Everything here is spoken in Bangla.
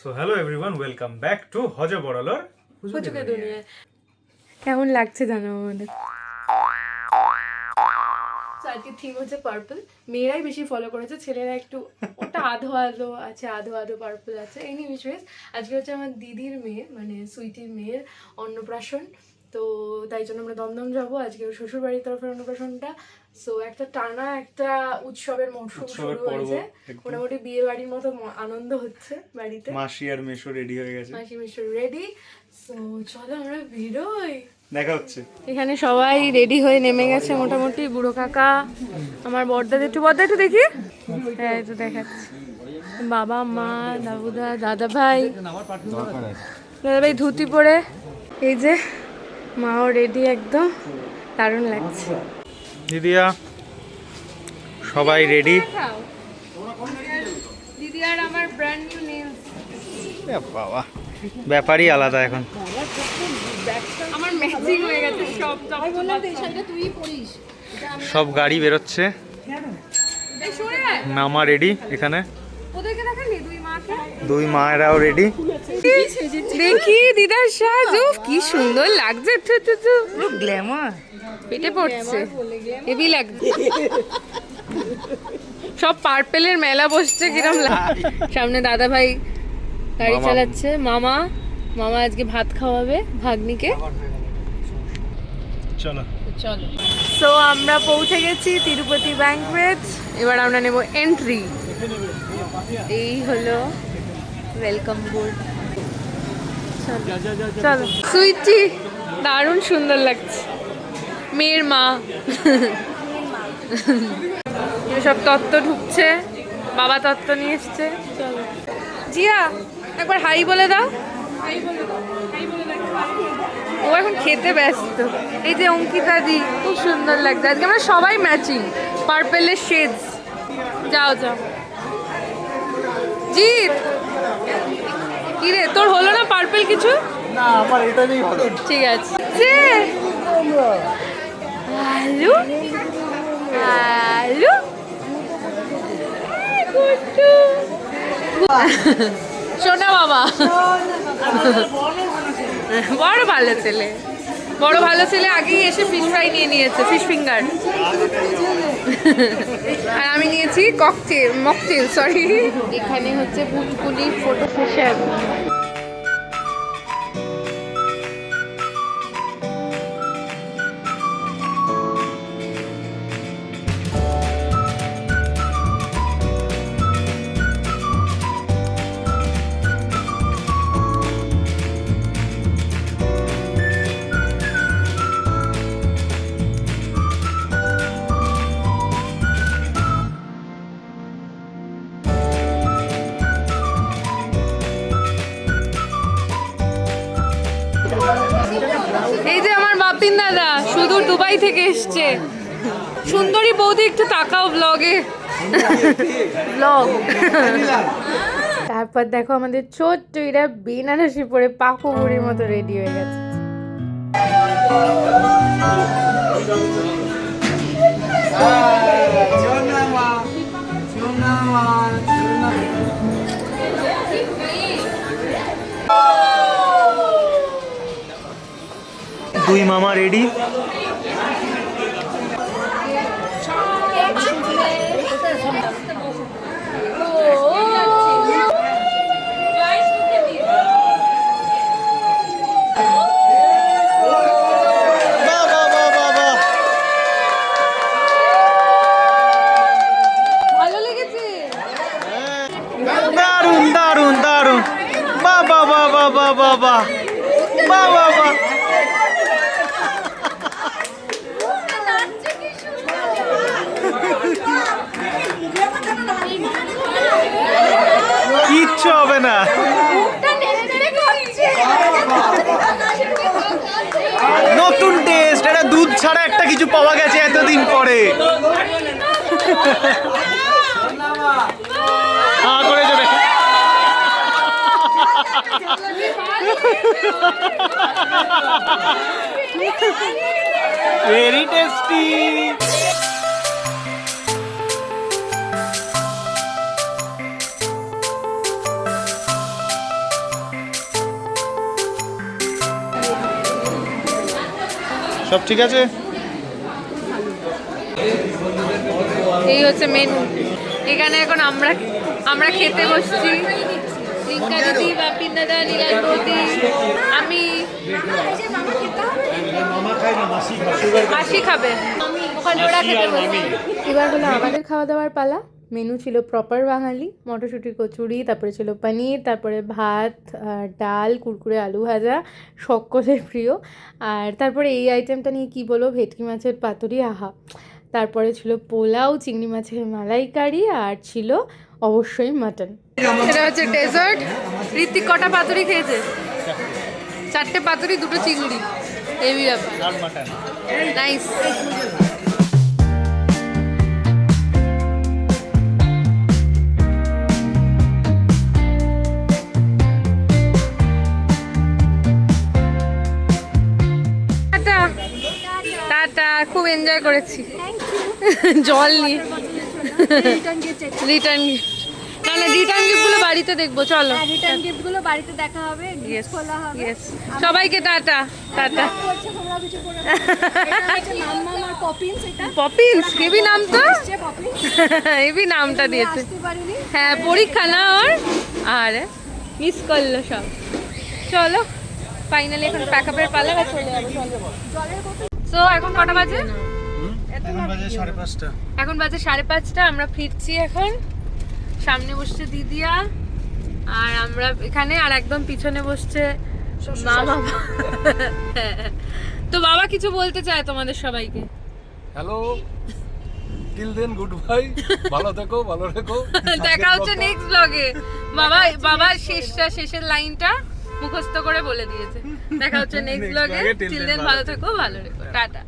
So hello everyone, welcome back to হজে বড়ালর হুজুকে দুনিয়া। কেমন লাগছে জানো আমাদের? আজকে থিম হচ্ছে পার্পল। মেয়েরাই বেশি ফলো করেছে, ছেলেরা একটু ওটা আধো আধো আছে, আধো আধো পার্পল আছে। এনিওয়েজ আজকে হচ্ছে আমার দিদির মেয়ে, মানে সুইটির মেয়ের অন্নপ্রাশন। তো তাই জন্য আমরা দমদম যাবো আজকে, ওর শ্বশুর বাড়ির তরফের অন্নপ্রাশনটা। সো একটা টানা একটা উৎসবের মরশুম শুরু হয়েছে। মোটামুটি বিয়ে বাড়ির মতো আনন্দ হচ্ছে বাড়িতে। মাসি আর মেশো রেডি হয়ে গেছে, মাসি মেশো রেডি। সো চলো আমরা বেরোই, দেখা হচ্ছে। এখানে সবাই রেডি হয়ে নেমে গেছে মোটামুটি। বুড়ো কাকা, আমার বড়দা, একটু দেখি, হ্যাঁ একটু দেখাচ্ছি, বাবা মা, দাদুদা, দাদা ভাই ধুতি পরে, এই যে মাও রেডি, একদম দারুণ লাগছে। দিদিয়া সবাই রেডি। দিদি আর আমার ব্র্যান্ড নিউ নেলস, বাবা ব্যাপারই আলাদা এখন। আমার ম্যাচিং হয়ে গেছে সব। আমি বললাম এই শাড়িটা তুইই পরিস। সব গাড়ি বেরোচ্ছে, এই সরে আয়, মামা রেডি এখানে, ওদেরকে দেখালি দুই মাকে, দুই মায়েরাও রেডি। দেখি দিদার সাজ, কি সুন্দর লাগছে, পুরো গ্ল্যামার পেটে পড়ছে, হেভি লাগছে। সব পার্পেলের মেলা বসছে, কিরম সামনে দাদা ভাই গাড়ি চালাচ্ছে, মামা আজকে ভাত খাওয়াবে ভাগ্নিকে। চলো চলো। সো আমরা পৌঁছে গেছি তিরুপতি ব্যাংকুয়েট, এবার আমরা নেব এন্ট্রি। এই হলো ওয়েলকাম বোর্ড। চলো সুইটি, দারুণ সুন্দর লাগছে, মেয়ের মা। সব তত্ত্ব ঢুকছে, বাবা তত্ত্ব নিয়ে এসছে। চলো জিয়া, একবার হাই বলে দাও। ও এখন খেতে ব্যস্ত। এই যে অঙ্কিতা দি, খুব সুন্দর লাগছে আজকে, আমরা সবাই ম্যাচিং পার্পেলের শেডস। যাও জিৎ, কি রে তোর হলো না পার্পেল কিছু? না, আমার এটাই ভালো। ঠিক আছে। আলু আলু সোনা বাবা, বড় ভালো ছেলে, বড় ভালো ছেলে। আগেই এসে ফিশ ফ্রাই নিয়ে নিয়েছে, ফিশ ফিঙ্গার। আর আমি নিয়েছি মকটেল, সরি। এখানে হচ্ছে পুচকুনি ফটো সেশন। এই যে আমার বাপিন দাদা, সুদূর দুবাই থেকে এসছে। সুন্দরী বৌদি, একটু তাকাও ব্লগে, ব্লগ। তারপর দেখো আমাদের ছোট্ট এরা বেনারসি পরে পাকু বুড়ির মতো রেডি হয়ে গেছে। দুই মামা রেডি। ভালো লেগেছে, দারুন দারুন দারুন, বাবা বাবা বাবা বাবা বাবা, কিচ্ছু হবে না। নতুন টেস্ট, এটা দুধ ছাড়া একটা কিছু পাওয়া গেছে এতদিন পরে। হ্যাঁ করে যাবে। Very tasty. সব ঠিক আছে? এই হচ্ছে মেনু। এখানে এখন আমরা খেতে বসছি। রিঙ্কা দিদি, বাপিন দাদা, নীলাল বৌদি, আমি। মাসি খাবে, ওখানে ওরা খেতে বসছে। এবার হলো আমাদের খাওয়া দাওয়ার পালা। মেনু ছিল প্রপার বাঙালি, মটরশুঁটি কচুরি, তারপরে ছিল পনির, তারপরে ভাত, ডাল, কুরকুরে আলু ভাজা, সকলের প্রিয়। আর তারপরে এই আইটেমটা নিয়ে কি বলবো, ভেটকি মাছের পাতুরি, আহা। তারপরে ছিল পোলাও, চিংড়ি মাছের মালাইকারি, আর ছিল অবশ্যই মাটন। এটা হচ্ছে ডেজার্ট। ঋত্বিক কটা পাতুরি খেয়েছে? 4টে পাতুরি, 2টো চিংড়ি। এই ব্যাপার, নাইস। টাটা, খুব এনজয় করেছি জল নিয়ে। রিটার্ন গিফট, না না, রিটার্ন গিফটগুলো বাড়িতে দেখবো, চলো। রিটার্ন গিফটগুলো বাড়িতে দেখা হবে, গিফট খোলা হবে। ইয়েস, সবাইকে টাটা টাটা। তোমরা কিছু করে এটা হচ্ছে মাম্মা আর পপিন্স। এটা পপিন্স, হেভি নাম তো, যে পপিন্স হেভি নামটা দিয়েছে। আসতে পারিনি। হ্যাঁ, পরীক্ষা না ওর, আর মিস করলো সব। চলো, ফাইনালি এখন প্যাকআপের পালা, বা চলে যাবো। জলের বোতল। সো এখন কটা বাজে? এখন বাজে 5:30। এখন বাজে 5:30। আমরা ফিরছি এখন। সামনে বসছে দিদিয়া, আর আমরা এখানে, আর একদম পিছনে বসছে মামা। তো বাবা কিছু বলতে চায় তোমাদের সবাইকে। Hello, till then goodbye, ভালো থেকো, ভালো রেখো। দেখা হচ্ছে নেক্সট ব্লগে। বাবা শেষের লাইনটা মুখস্থ করে বলে দিয়েছে। দেখা হচ্ছে নেক্সট ব্লগে। টিল দেন ভালো থেকো, ভালো রেখো, টাটা।